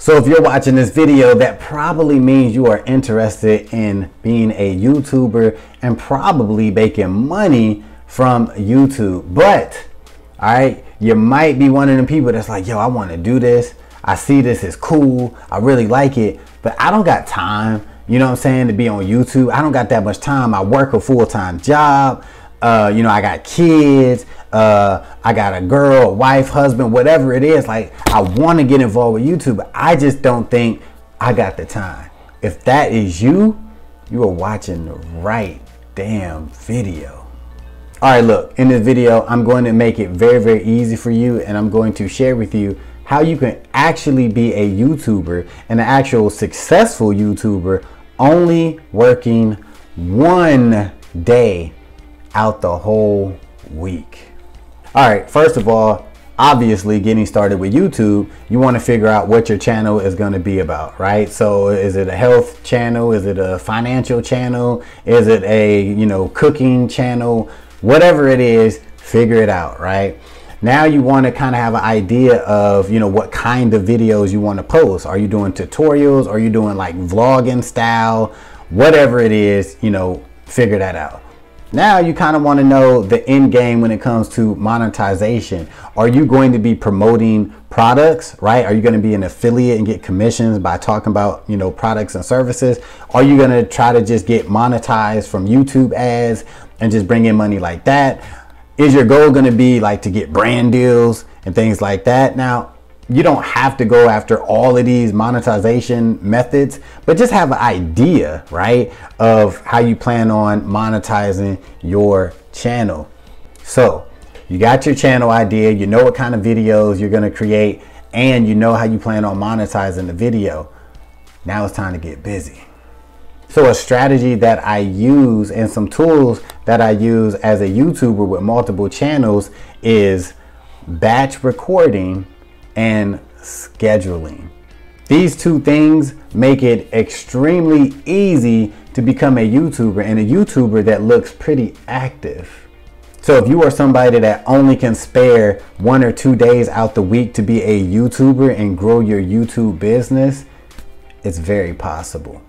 So if you're watching this video, that probably means you are interested in being a YouTuber and probably making money from YouTube. But, all right, you might be one of them people that's like, yo, I want to do this. I see this is cool. I really like it, but I don't got time, you know what I'm saying, to be on YouTube. I don't got that much time. I work a full-time job. You know, I got kids. I got a girl, a wife, husband, whatever it is. Like, I want to get involved with YouTube, but I just don't think I got the time. If that is you, you are watching the right damn video. All right, look, in this video, I'm going to make it very, very easy for you, and I'm going to share with you how you can actually be a YouTuber and an actual successful YouTuber only working one day out the whole week. All right, first of all, obviously getting started with YouTube, you want to figure out what your channel is going to be about, right? So is it a health channel? Is it a financial channel? Is it a, you know, cooking channel? Whatever it is, figure it out, right? Now you want to kind of have an idea of, you know, what kind of videos you want to post. Are you doing tutorials? Are you doing like vlogging style? Whatever it is, you know, figure that out. Now you kind of want to know the end game when it comes to monetization. Are you going to be promoting products, right? Are you going to be an affiliate and get commissions by talking about, you know, products and services? Are you going to try to just get monetized from YouTube ads and just bring in money like that? Is your goal going to be like to get brand deals and things like that? Now, you don't have to go after all of these monetization methods, but just have an idea, right, of how you plan on monetizing your channel. So you got your channel idea, you know what kind of videos you're going to create, and you know how you plan on monetizing the video. Now it's time to get busy. So a strategy that I use and some tools that I use as a YouTuber with multiple channels is batch recording and scheduling. These two things make it extremely easy to become a YouTuber, and a YouTuber that looks pretty active. So if you are somebody that only can spare 1 or 2 days out the week to be a YouTuber and grow your YouTube business, it's very possible.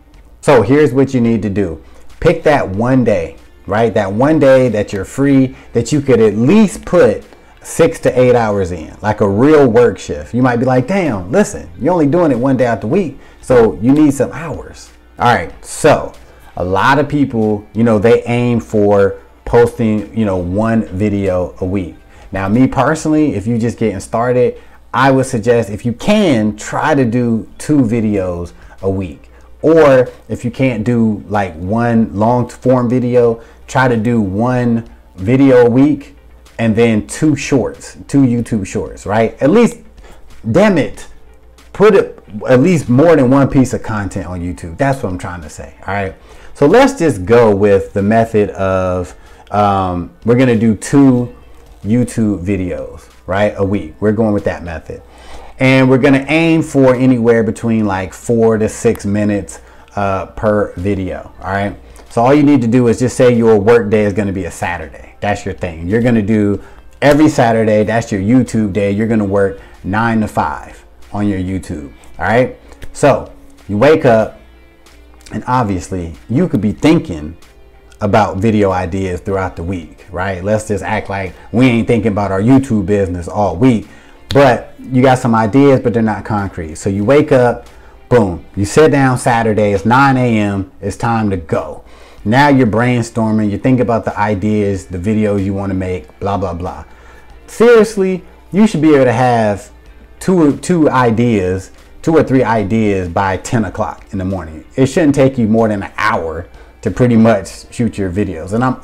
So here's what you need to do. Pick that one day, right? That one day that you're free, that you could at least put 6 to 8 hours in, like a real work shift. You might be like, damn, listen, you're only doing it one day out the week, so you need some hours. All right, so a lot of people, you know, they aim for posting, you know, 1 video a week. Now, me personally, if you're just getting started, I would suggest, if you can, try to do 2 videos a week. Or if you can't do like 1 long form video, try to do 1 video a week and then 2 shorts, 2 YouTube shorts, right? At least, damn it, put it at least more than 1 piece of content on YouTube. That's what I'm trying to say, all right? So let's just go with the method of, we're gonna do 2 YouTube videos, right, a week. We're going with that method. And we're gonna aim for anywhere between like 4 to 6 minutes per video, all right? So all you need to do is just say your work day is gonna be a Saturday. That's your thing. You're gonna do every Saturday, that's your YouTube day. You're gonna work 9 to 5 on your YouTube, all right? So you wake up, and obviously you could be thinking about video ideas throughout the week, right? Let's just act like we ain't thinking about our YouTube business all week. But you got some ideas, but they're not concrete. So you wake up, boom, you sit down Saturday, it's 9 a.m., it's time to go. Now you're brainstorming, you think about the ideas, the videos you want to make, blah, blah, blah. Seriously, you should be able to have two or three ideas by 10 o'clock in the morning. It shouldn't take you more than an hour to pretty much shoot your videos. And I'm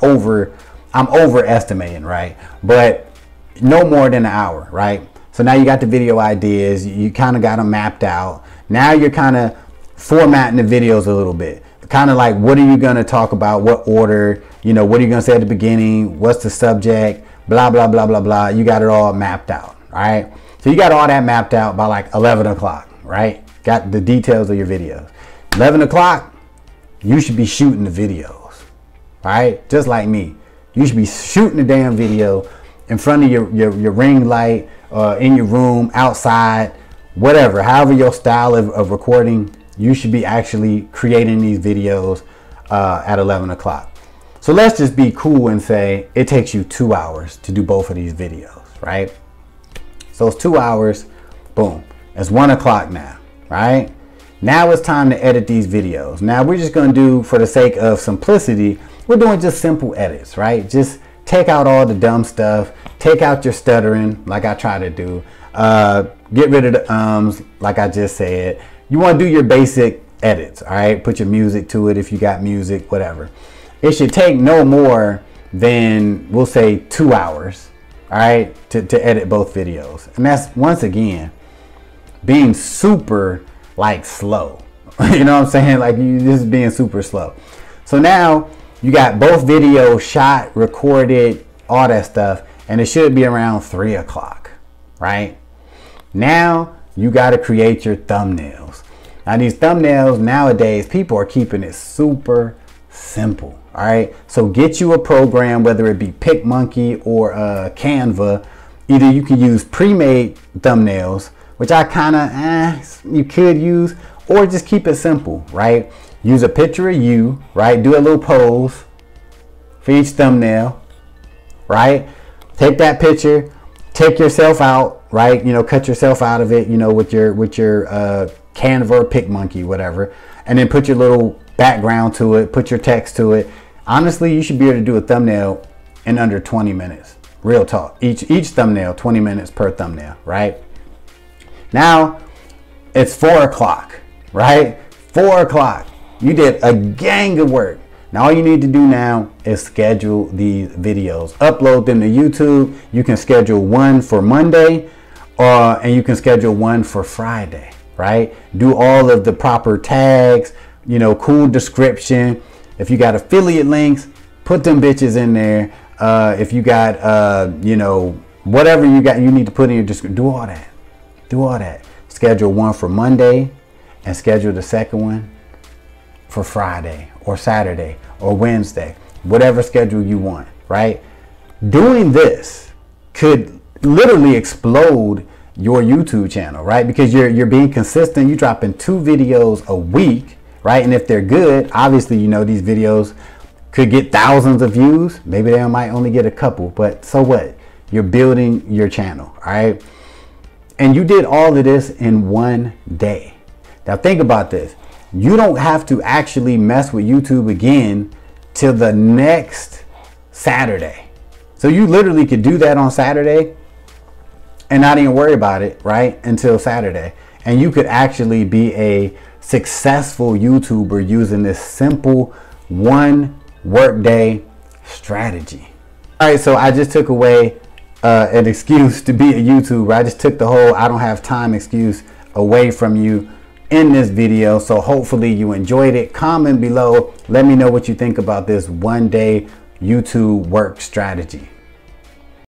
overestimating, right? But no more than an hour, right? So now you got the video ideas, you kind of got them mapped out. Now you're kind of formatting the videos a little bit. Kind of like, what are you going to talk about? What order? You know, what are you going to say at the beginning? What's the subject? Blah, blah, blah, blah, blah. You got it all mapped out, all right? So you got all that mapped out by like 11 o'clock, right? Got the details of your videos. 11 o'clock, you should be shooting the videos, right? Just like me. You should be shooting the damn video in front of your ring light, in your room, outside, whatever, however your style of recording, you should be actually creating these videos at 11 o'clock. So let's just be cool and say it takes you 2 hours to do both of these videos, right? So it's 2 hours, boom, it's 1 o'clock now, right? Now it's time to edit these videos. Now we're just gonna do, for the sake of simplicity, we're doing just simple edits, right? Just take out all the dumb stuff, take out your stuttering like I try to do, get rid of the ums like I just said. You wanna do your basic edits, all right? Put your music to it if you got music, whatever. It should take no more than, we'll say, 2 hours, all right, to edit both videos. And that's, once again, being super like slow. You know what I'm saying? Like, you just being super slow. So now you got both videos shot, recorded, all that stuff, and it should be around 3 o'clock, right? Now you got to create your thumbnails. Now these thumbnails nowadays, people are keeping it super simple. All right, so get you a program, whether it be PicMonkey or Canva. Either you can use pre-made thumbnails, which I kind of you could use, or just keep it simple, right? Use a picture of you, right? Do a little pose for each thumbnail, right? Take that picture, take yourself out, right? You know, cut yourself out of it, you know, with your Canva or PicMonkey, whatever, and then put your little background to it, put your text to it. Honestly, you should be able to do a thumbnail in under 20 minutes. Real talk. Each thumbnail, 20 minutes per thumbnail, right? Now it's 4 o'clock, right? 4 o'clock. You did a gang of work. Now all you need to do now is schedule these videos, upload them to YouTube. You can schedule one for Monday, and you can schedule one for Friday, right? Do all of the proper tags, you know, cool description. If you got affiliate links, put them bitches in there. If you got, you know, whatever you got, you need to put in your description. Do all that. Do all that. Schedule one for Monday and schedule the second one for Friday or Saturday or Wednesday, whatever schedule you want, right? Doing this could literally explode your YouTube channel, right? Because you're being consistent. You're dropping 2 videos a week. Right? And if they're good, obviously, you know, these videos could get thousands of views. Maybe they might only get a couple, but so what? You're building your channel, all right? And you did all of this in 1 day. Now think about this. You don't have to actually mess with YouTube again till the next Saturday. So you literally could do that on Saturday and not even worry about it, right? Until Saturday. And you could actually be a successful YouTuber using this simple 1 workday strategy. All right, so I just took away an excuse to be a YouTuber. I just took the whole I don't have time excuse away from you in this video. So hopefully you enjoyed it. Comment below. Let me know what you think about this 1 day YouTube work strategy.